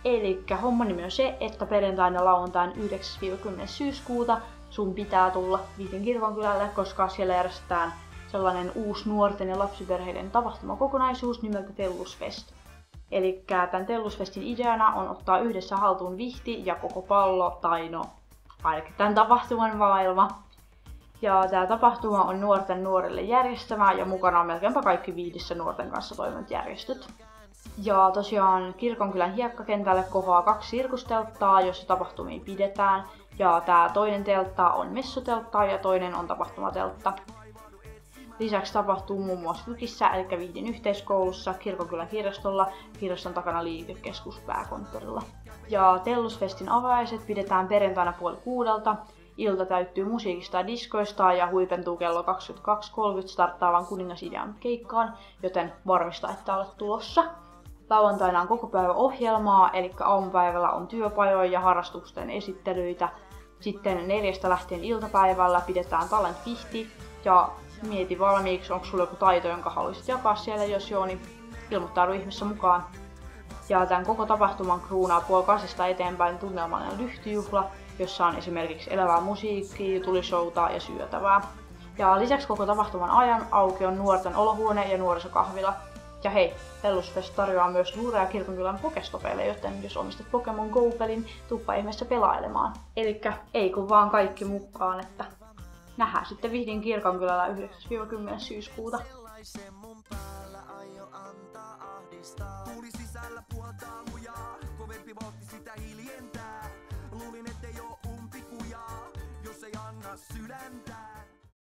Elikkä homman nimi on se, että perjantaina lauantain 9-10. syyskuuta sun pitää tulla Vihdin kirkonkylälle, koska siellä järjestetään sellainen uusi nuorten ja lapsiperheiden tapahtumakokonaisuus nimeltä Tellusfest. Elikkä tämän Tellusfestin ideana on ottaa yhdessä haltuun Vihti ja koko pallo, tai no ainakin tämän tapahtuman maailma. Ja tämä tapahtuma on nuorten nuorille järjestämä ja mukana on melkeinpä kaikki Vihdissä nuorten kanssa toimivat järjestöt. Ja tosiaan kirkonkylän hiekkakentälle kohoaa 2 sirkustelttaa, jossa tapahtumia pidetään. Ja tää toinen teltta on messuteltta ja toinen on tapahtumateltta. Lisäksi tapahtuu muun muassa Vykissä, eli Vihdin yhteiskoulussa, kirkonkylän kirjastolla, kirjaston takana liikekeskus pääkonttorilla. Ja Tellusfestin avajaiset pidetään perjantaina 5:30. Ilta täyttyy musiikista ja diskoista ja huipentuu kello 22:30 starttaavan Kuningasidean keikkaan, joten varmista, että olet tulossa. Lauantaina on koko päivä ohjelmaa, eli aamupäivällä on työpajoja ja harrastusten esittelyitä. Sitten 4 lähtien iltapäivällä pidetään Talent Vihti ja mieti valmiiksi, onko sulla joku taito, jonka haluaisit jakaa siellä, jos joo, niin ilmoittaudu ihmeessä mukaan. Ja tämän koko tapahtuman kruunaa 7:30 eteenpäin tunnelmallinen lyhtyjuhla, jossa on esimerkiksi elävää musiikkia, tulishouta ja syötävää. Ja lisäksi koko tapahtuman ajan auki on nuorten olohuone ja nuorisokahvila. Ja hei, Tellusfest tarjoaa myös luureja kirkonkylän Pokestopeille, joten jos omistat Pokemon Go-pelin, tuppa ihmeessä pelailemaan. Elikkä ei kun vaan kaikki mukaan, että nähdään sitten Vihdin kirkonkylällä 9-10. syyskuuta. Tuli sisällä puhaltaa lujaa, kovempi vauhti sitä hiljentää. Luulin ettei oo umpikujaa, jos ei anna sydäntää.